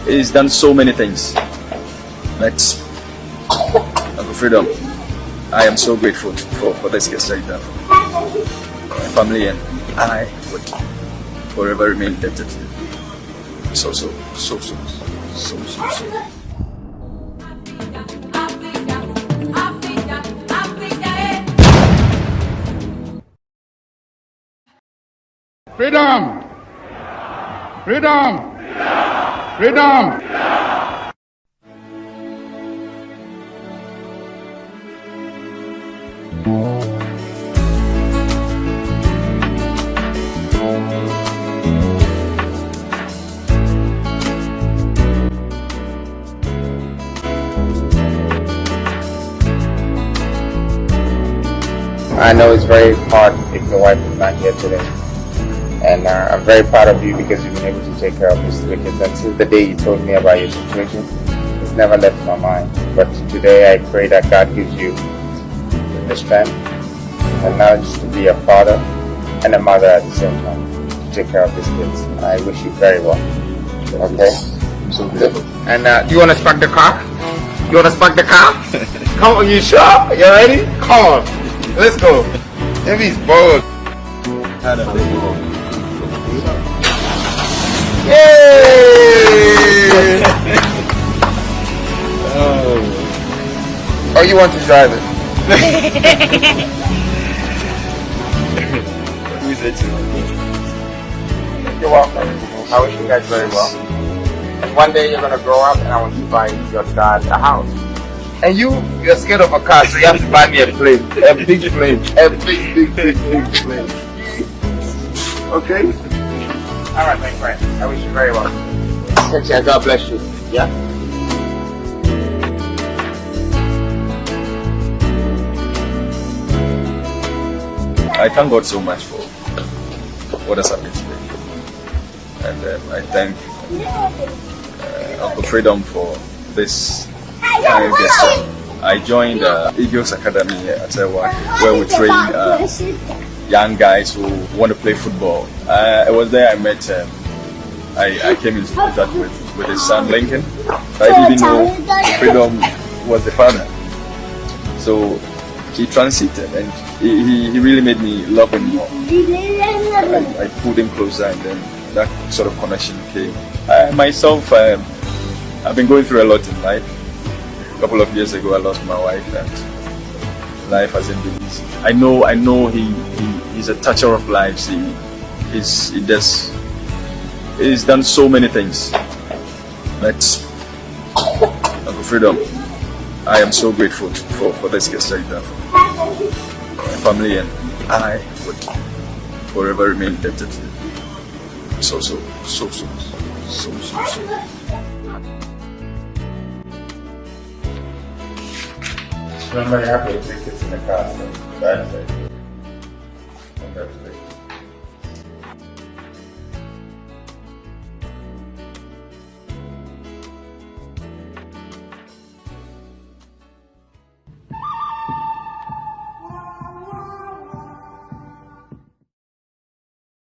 He's done so many things. Let's Uncle Freedom. I am so grateful for this gift that you done for me. My family and I would forever remain indebted to you. So. Freedom! Freedom! Freedom! I know it's very hard if your wife is not here today. And I'm very proud of you because you've been able to take care of these three kids. And since the day you told me about your situation, it's never left my mind. But today I pray that God gives you the strength and knowledge to be a father and a mother at the same time to take care of these kids. I wish you very well. Okay? I'm so grateful. And do you want to spark the car? You want to spark the car? Come on, you sure? You ready? Come on. Let's go. If he's bold. Yay! Oh, you want to drive it? Who is it? You're welcome. I wish you guys very well. And one day you're gonna grow up, and I want to buy your dad a house. And you're scared of a car, so you have to buy me a plane, a big plane, a big plane. Okay? All right, my friend. I wish you very well. Take care. God bless you. Yeah. I thank God so much for what has happened today. And I thank Uncle Freedom for this kind gesture. I joined Eagles Academy at Sewa, where we train young guys who want to play football. I was there, I met, I came into contact with his son Lincoln. I didn't know Freedom was the father. So he transited and he really made me love him more. I pulled him closer and then that sort of connection came. Myself, I've been going through a lot in life. A couple of years ago I lost my wife and life hasn't been easy. I know he's a toucher of lives. He's done so many things. But Uncle Freedom, I am so grateful for this gift that you done for me. My family and I would forever remain indebted to you. So. I'm very happy to take kids in the car, so that's it.